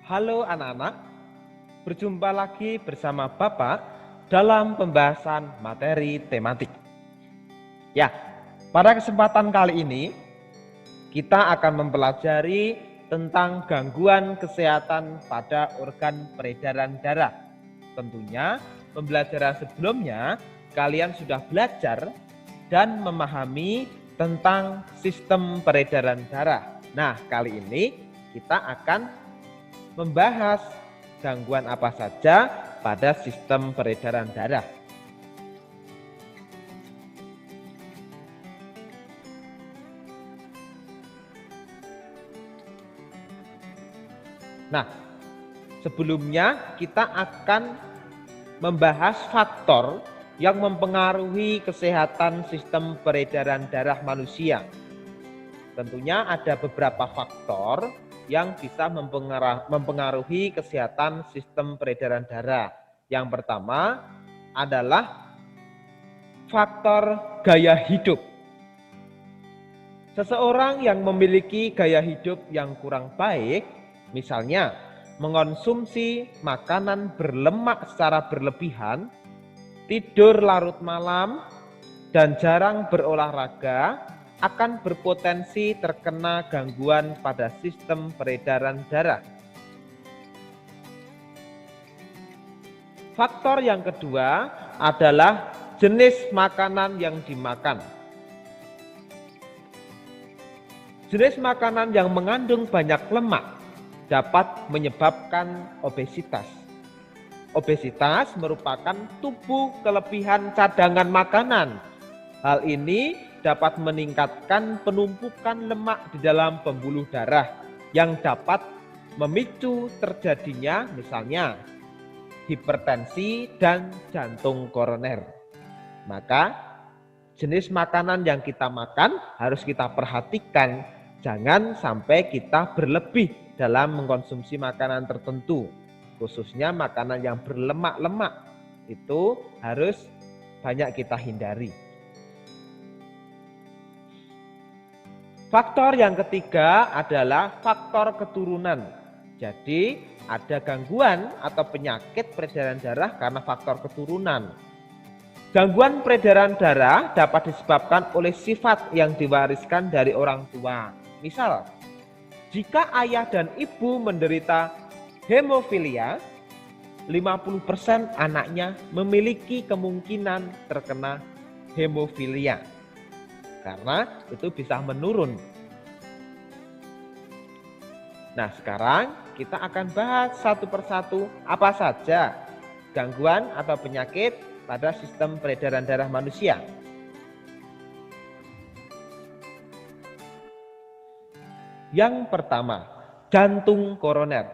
Halo anak-anak, berjumpa lagi bersama Bapak dalam pembahasan materi tematik. Ya, pada kesempatan kali ini kita akan mempelajari tentang gangguan kesehatan pada organ peredaran darah. Tentunya pembelajaran sebelumnya kalian sudah belajar dan memahami tentang sistem peredaran darah. Nah, kali ini kita akan membahas gangguan apa saja pada sistem peredaran darah. Nah, sebelumnya kita akan membahas faktor yang mempengaruhi kesehatan sistem peredaran darah manusia. Tentunya ada beberapa faktor yang bisa mempengaruhi kesehatan sistem peredaran darah. Yang pertama adalah faktor gaya hidup. Seseorang yang memiliki gaya hidup yang kurang baik, misalnya mengonsumsi makanan berlemak secara berlebihan, tidur larut malam, dan jarang berolahraga, akan berpotensi terkena gangguan pada sistem peredaran darah. Faktor yang kedua adalah jenis makanan yang dimakan. Jenis makanan yang mengandung banyak lemak dapat menyebabkan obesitas. Obesitas merupakan tubuh kelebihan cadangan makanan. Hal ini dapat meningkatkan penumpukan lemak di dalam pembuluh darah yang dapat memicu terjadinya misalnya hipertensi dan jantung koroner. Maka jenis makanan yang kita makan harus kita perhatikan, jangan sampai kita berlebih dalam mengkonsumsi makanan tertentu, khususnya makanan yang berlemak-lemak itu harus banyak kita hindari. Faktor yang ketiga adalah faktor keturunan. Jadi ada gangguan atau penyakit peredaran darah karena faktor keturunan. Gangguan peredaran darah dapat disebabkan oleh sifat yang diwariskan dari orang tua. Misal, jika ayah dan ibu menderita hemofilia, 50% anaknya memiliki kemungkinan terkena hemofilia. Karena itu bisa menurun. Nah, sekarang kita akan bahas satu persatu apa saja gangguan atau penyakit pada sistem peredaran darah manusia. Yang pertama, jantung koroner.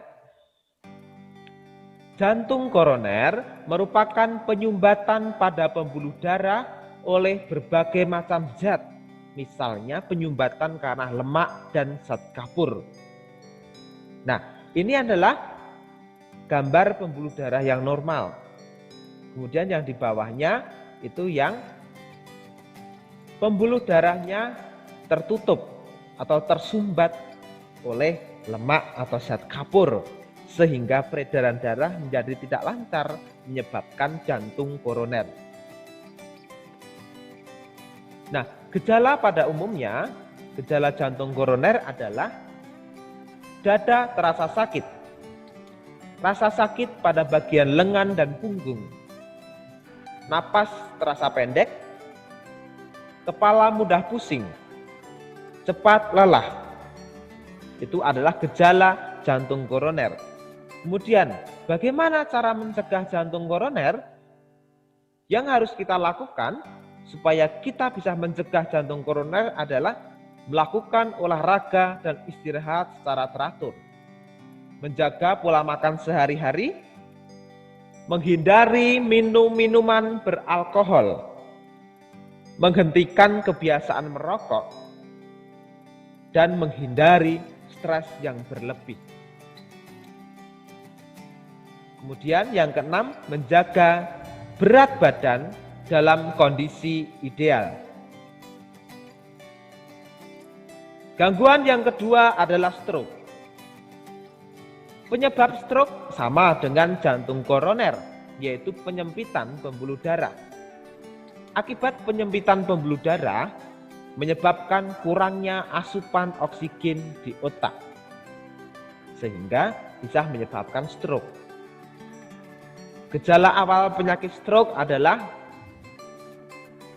Jantung koroner merupakan penyumbatan pada pembuluh darah oleh berbagai macam zat. Misalnya penyumbatan karena lemak dan zat kapur. Nah, ini adalah gambar pembuluh darah yang normal. Kemudian yang di bawahnya itu yang pembuluh darahnya tertutup atau tersumbat oleh lemak atau zat kapur, sehingga peredaran darah menjadi tidak lancar, menyebabkan jantung koroner. Nah, gejala pada umumnya, gejala jantung koroner adalah dada terasa sakit, rasa sakit pada bagian lengan dan punggung, napas terasa pendek, kepala mudah pusing, cepat lelah. Itu adalah gejala jantung koroner. Kemudian, bagaimana cara mencegah jantung koroner? Yang harus kita lakukan supaya kita bisa mencegah jantung koroner adalah melakukan olahraga dan istirahat secara teratur, menjaga pola makan sehari-hari, menghindari minum-minuman beralkohol, menghentikan kebiasaan merokok, dan menghindari stres yang berlebih. Kemudian yang keenam, menjaga berat badan dalam kondisi ideal. Gangguan yang kedua adalah stroke. Penyebab stroke sama dengan jantung koroner, yaitu penyempitan pembuluh darah. Akibat penyempitan pembuluh darah menyebabkan kurangnya asupan oksigen di otak, sehingga bisa menyebabkan stroke. Gejala awal penyakit stroke adalah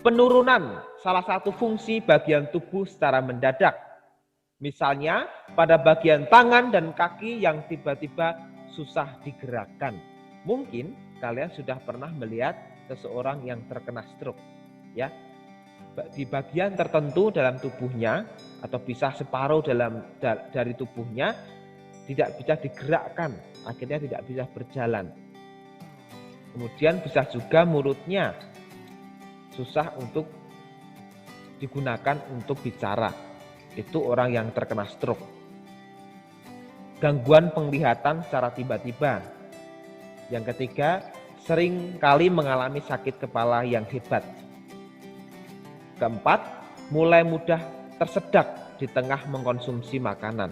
penurunan salah satu fungsi bagian tubuh secara mendadak. Misalnya pada bagian tangan dan kaki yang tiba-tiba susah digerakkan. Mungkin kalian sudah pernah melihat seseorang yang terkena stroke, ya. Di bagian tertentu dalam tubuhnya atau bisa separuh dari tubuhnya tidak bisa digerakkan, akhirnya tidak bisa berjalan. Kemudian bisa juga mulutnya susah untuk digunakan untuk bicara. Itu orang yang terkena stroke. Gangguan penglihatan secara tiba-tiba. Yang ketiga, sering kali mengalami sakit kepala yang hebat. Keempat, mulai mudah tersedak di tengah mengkonsumsi makanan.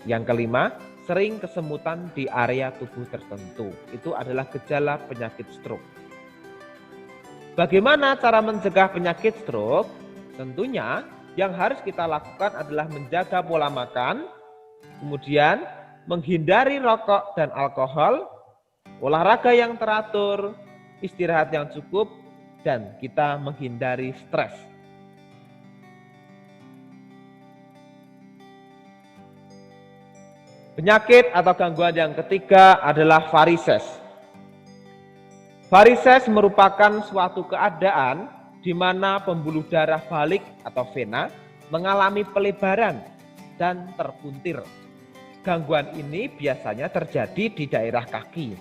Yang kelima, sering kesemutan di area tubuh tertentu. Itu adalah gejala penyakit stroke. Bagaimana cara mencegah penyakit stroke? Tentunya yang harus kita lakukan adalah menjaga pola makan, kemudian menghindari rokok dan alkohol, olahraga yang teratur, istirahat yang cukup, dan kita menghindari stres. Penyakit atau gangguan yang ketiga adalah varises. Varises merupakan suatu keadaan di mana pembuluh darah balik atau vena mengalami pelebaran dan terpuntir. Gangguan ini biasanya terjadi di daerah kaki.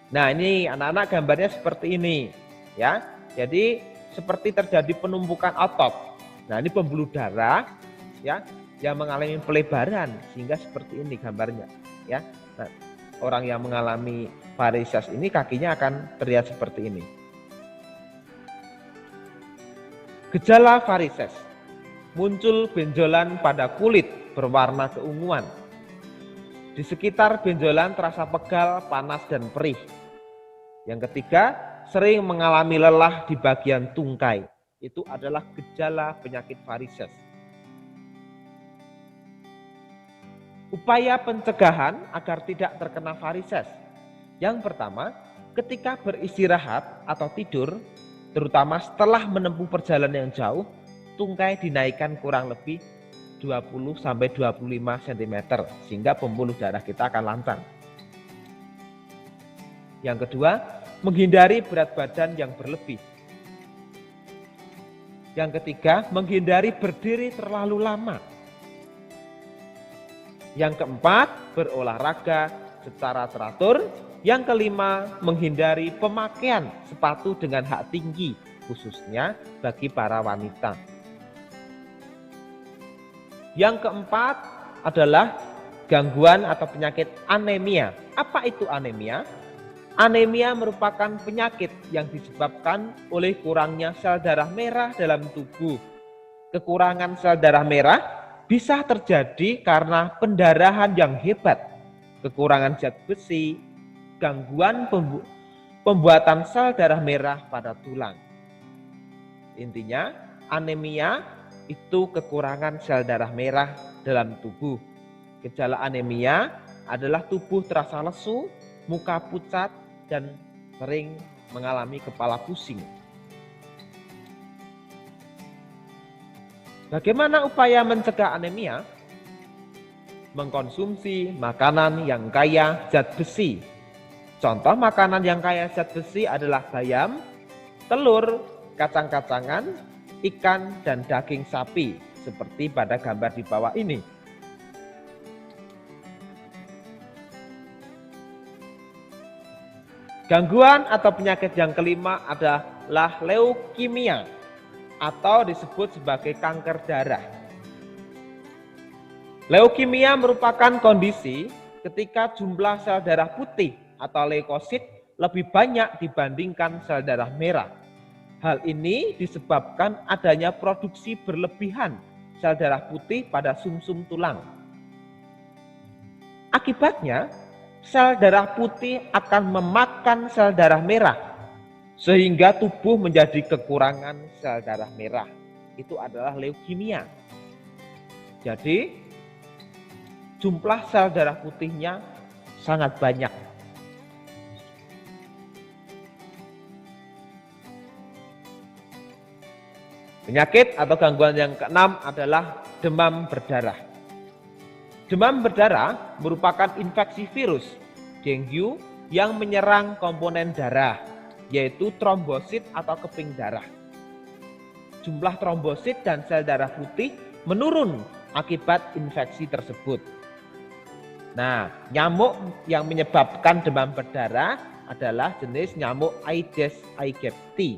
Nah, ini anak-anak gambarnya seperti ini, ya. Jadi seperti terjadi penumpukan otot. Nah, ini pembuluh darah, ya, yang mengalami pelebaran sehingga seperti ini gambarnya, ya. Nah, orang yang mengalami varises ini kakinya akan terlihat seperti ini. Gejala varises, muncul benjolan pada kulit berwarna keunguan. Di sekitar benjolan terasa pegal, panas, dan perih. Yang ketiga, sering mengalami lelah di bagian tungkai. Itu adalah gejala penyakit varises. Upaya pencegahan agar tidak terkena varises. Yang pertama, ketika beristirahat atau tidur, terutama setelah menempuh perjalanan yang jauh, tungkai dinaikkan kurang lebih 20-25 cm sehingga pembuluh darah kita akan lancar. Yang kedua, menghindari berat badan yang berlebih. Yang ketiga, menghindari berdiri terlalu lama. Yang keempat, berolahraga secara teratur. Yang kelima, menghindari pemakaian sepatu dengan hak tinggi, khususnya bagi para wanita. Yang keempat adalah gangguan atau penyakit anemia. Apa itu anemia? Anemia merupakan penyakit yang disebabkan oleh kurangnya sel darah merah dalam tubuh. Kekurangan sel darah merah bisa terjadi karena pendarahan yang hebat, kekurangan zat besi, gangguan pembuatan sel darah merah pada tulang. Intinya, anemia itu kekurangan sel darah merah dalam tubuh. Gejala anemia adalah tubuh terasa lesu, muka pucat, dan sering mengalami kepala pusing. Bagaimana upaya mencegah anemia? Mengkonsumsi makanan yang kaya zat besi. Contoh makanan yang kaya zat besi adalah bayam, telur, kacang-kacangan, ikan, dan daging sapi, seperti pada gambar di bawah ini. Gangguan atau penyakit yang kelima adalah leukemia atau disebut sebagai kanker darah. Leukemia merupakan kondisi ketika jumlah sel darah putih atau leukosit lebih banyak dibandingkan sel darah merah. Hal ini disebabkan adanya produksi berlebihan sel darah putih pada sumsum tulang. Akibatnya, sel darah putih akan memakan sel darah merah, sehingga tubuh menjadi kekurangan sel darah merah. Itu adalah leukemia. Jadi, jumlah sel darah putihnya sangat banyak. Penyakit atau gangguan yang keenam adalah demam berdarah. Demam berdarah merupakan infeksi virus dengue yang menyerang komponen darah, yaitu trombosit atau keping darah. Jumlah trombosit dan sel darah putih menurun akibat infeksi tersebut. Nah, nyamuk yang menyebabkan demam berdarah adalah jenis nyamuk Aedes aegypti.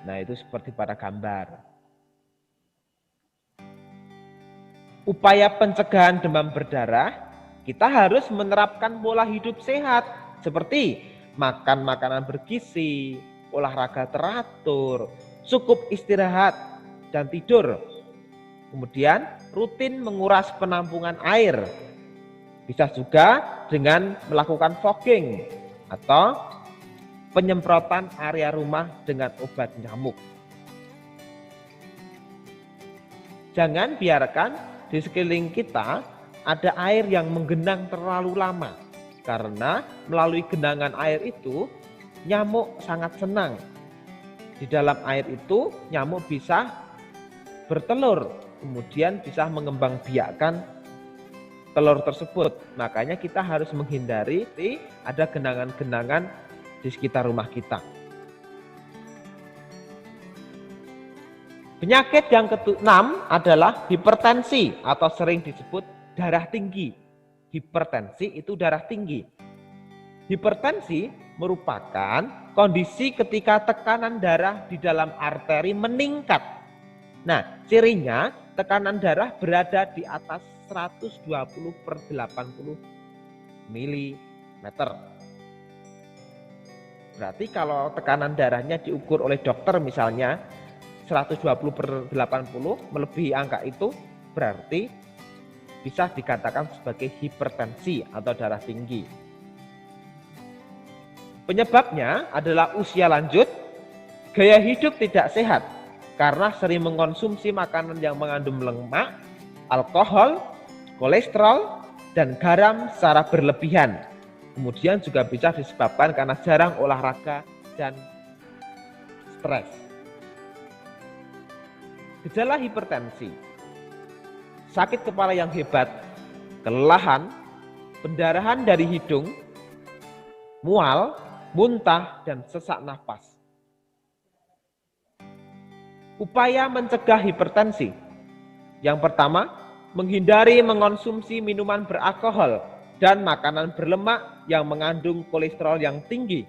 Nah, itu seperti pada gambar. Upaya pencegahan demam berdarah, kita harus menerapkan pola hidup sehat seperti makan makanan bergizi, olahraga teratur, cukup istirahat dan tidur. Kemudian rutin menguras penampungan air. Bisa juga dengan melakukan fogging atau penyemprotan area rumah dengan obat nyamuk. Jangan biarkan di sekeliling kita ada air yang menggenang terlalu lama, karena melalui genangan air itu nyamuk sangat senang. Di dalam air itu nyamuk bisa bertelur, kemudian bisa mengembangbiakkan telur tersebut. Makanya kita harus menghindari ada genangan-genangan di sekitar rumah kita. Penyakit yang ke-6 adalah hipertensi atau sering disebut darah tinggi. Hipertensi itu darah tinggi. Hipertensi merupakan kondisi ketika tekanan darah di dalam arteri meningkat. Nah, cirinya tekanan darah berada di atas 120/80 mm. Berarti kalau tekanan darahnya diukur oleh dokter misalnya 120/80 melebihi angka itu, berarti bisa dikatakan sebagai hipertensi atau darah tinggi. Penyebabnya adalah usia lanjut, gaya hidup tidak sehat karena sering mengkonsumsi makanan yang mengandung lemak, alkohol, kolesterol, dan garam secara berlebihan. Kemudian juga bisa disebabkan karena jarang olahraga dan stres. Gejala hipertensi: sakit kepala yang hebat, kelelahan, pendarahan dari hidung, mual, muntah, dan sesak napas. Upaya mencegah hipertensi: yang pertama, menghindari mengonsumsi minuman beralkohol dan makanan berlemak yang mengandung kolesterol yang tinggi.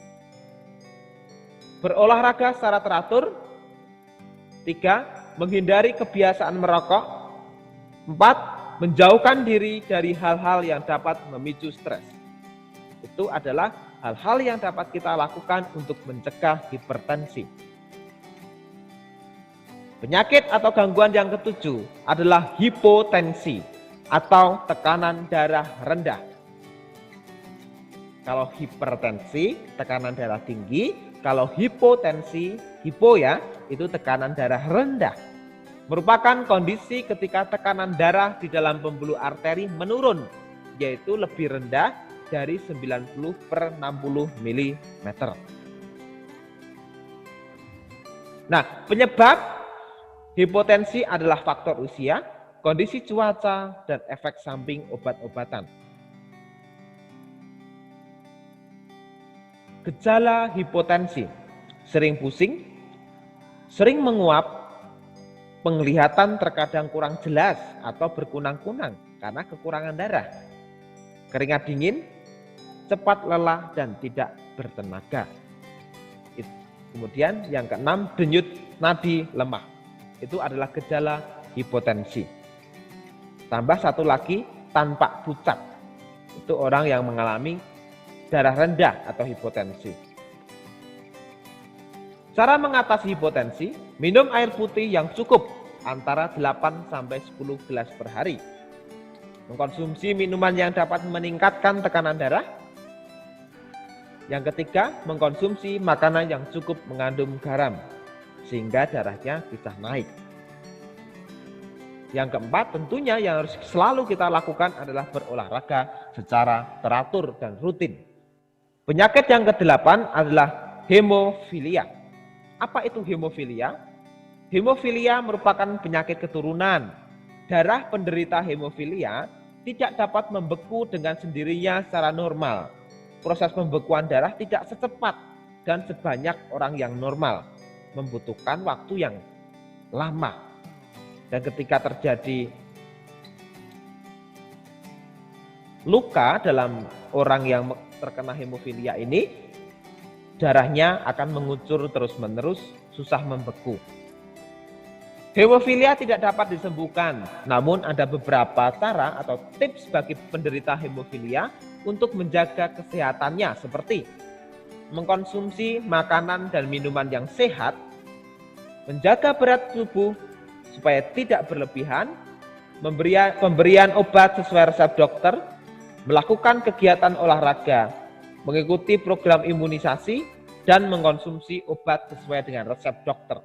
Berolahraga secara teratur. 3. Menghindari kebiasaan merokok. 4. Menjauhkan diri dari hal-hal yang dapat memicu stres. Itu adalah hal-hal yang dapat kita lakukan untuk mencegah hipertensi. Penyakit atau gangguan yang ke-7 adalah hipotensi atau tekanan darah rendah. Kalau hipertensi, tekanan darah tinggi. Kalau hipotensi, hipo ya, itu tekanan darah rendah. Merupakan kondisi ketika tekanan darah di dalam pembuluh arteri menurun, yaitu lebih rendah dari 90/60 mm. Nah, penyebab hipotensi adalah faktor usia, kondisi cuaca, dan efek samping obat-obatan. Gejala hipotensi: sering pusing, sering menguap, penglihatan terkadang kurang jelas atau berkunang-kunang karena kekurangan darah, keringat dingin, cepat lelah dan tidak bertenaga. Kemudian yang ke-6, denyut nadi lemah. Itu adalah gejala hipotensi. Tambah satu lagi, tampak pucat. Itu orang yang mengalami darah rendah atau hipotensi. Cara mengatasi hipotensi: minum air putih yang cukup antara 8-10 gelas per hari. Mengkonsumsi minuman yang dapat meningkatkan tekanan darah. Yang ketiga, mengkonsumsi makanan yang cukup mengandung garam, sehingga darahnya bisa naik. Yang keempat, tentunya yang harus selalu kita lakukan adalah berolahraga secara teratur dan rutin. Penyakit yang kedelapan adalah hemofilia. Apa itu hemofilia? Hemofilia merupakan penyakit keturunan. Darah penderita hemofilia tidak dapat membeku dengan sendirinya secara normal. Proses pembekuan darah tidak secepat dan sebanyak orang yang normal, membutuhkan waktu yang lama. Dan ketika terjadi luka dalam orang yang terkena hemofilia ini, darahnya akan mengucur terus-menerus, susah membeku. Hemofilia tidak dapat disembuhkan, namun ada beberapa cara atau tips bagi penderita hemofilia untuk menjaga kesehatannya, seperti mengkonsumsi makanan dan minuman yang sehat, menjaga berat tubuh supaya tidak berlebihan, pemberian obat sesuai resep dokter, melakukan kegiatan olahraga, mengikuti program imunisasi, dan mengkonsumsi obat sesuai dengan resep dokter.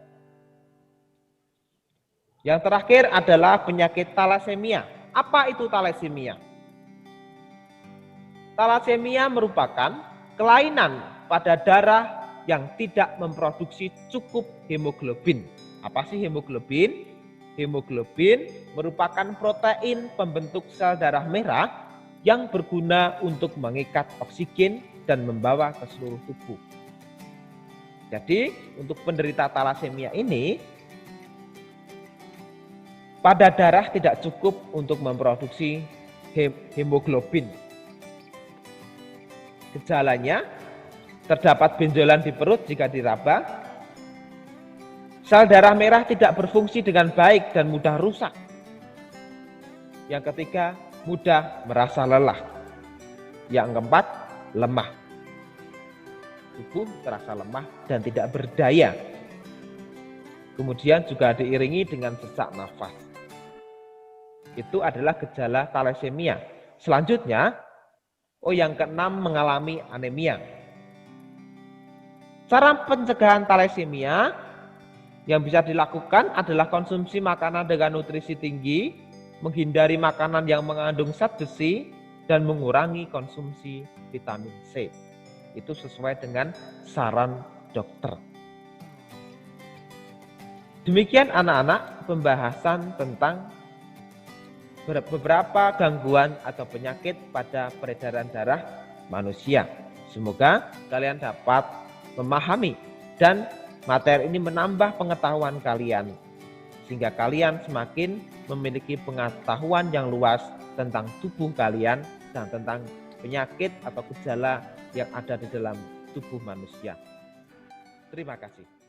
Yang terakhir adalah penyakit talasemia. Apa itu talasemia? Talasemia merupakan kelainan pada darah yang tidak memproduksi cukup hemoglobin. Apa sih hemoglobin? Hemoglobin merupakan protein pembentuk sel darah merah yang berguna untuk mengikat oksigen dan membawa ke seluruh tubuh. Jadi, untuk penderita talasemia ini, pada darah tidak cukup untuk memproduksi hemoglobin. Gejalanya, terdapat benjolan di perut jika diraba, sel darah merah tidak berfungsi dengan baik dan mudah rusak. Yang ketiga, mudah merasa lelah. Yang keempat, lemah. Tubuh terasa lemah dan tidak berdaya. Kemudian juga diiringi dengan sesak nafas. Itu adalah gejala talasemia. Selanjutnya, yang keenam, mengalami anemia. Cara pencegahan talasemia yang bisa dilakukan adalah konsumsi makanan dengan nutrisi tinggi, menghindari makanan yang mengandung zat besi, dan mengurangi konsumsi vitamin C. Itu sesuai dengan saran dokter. Demikian anak-anak pembahasan tentang beberapa gangguan atau penyakit pada peredaran darah manusia. Semoga kalian dapat memahami dan materi ini menambah pengetahuan kalian, sehingga kalian semakin memiliki pengetahuan yang luas tentang tubuh kalian dan tentang penyakit atau gejala yang ada di dalam tubuh manusia. Terima kasih.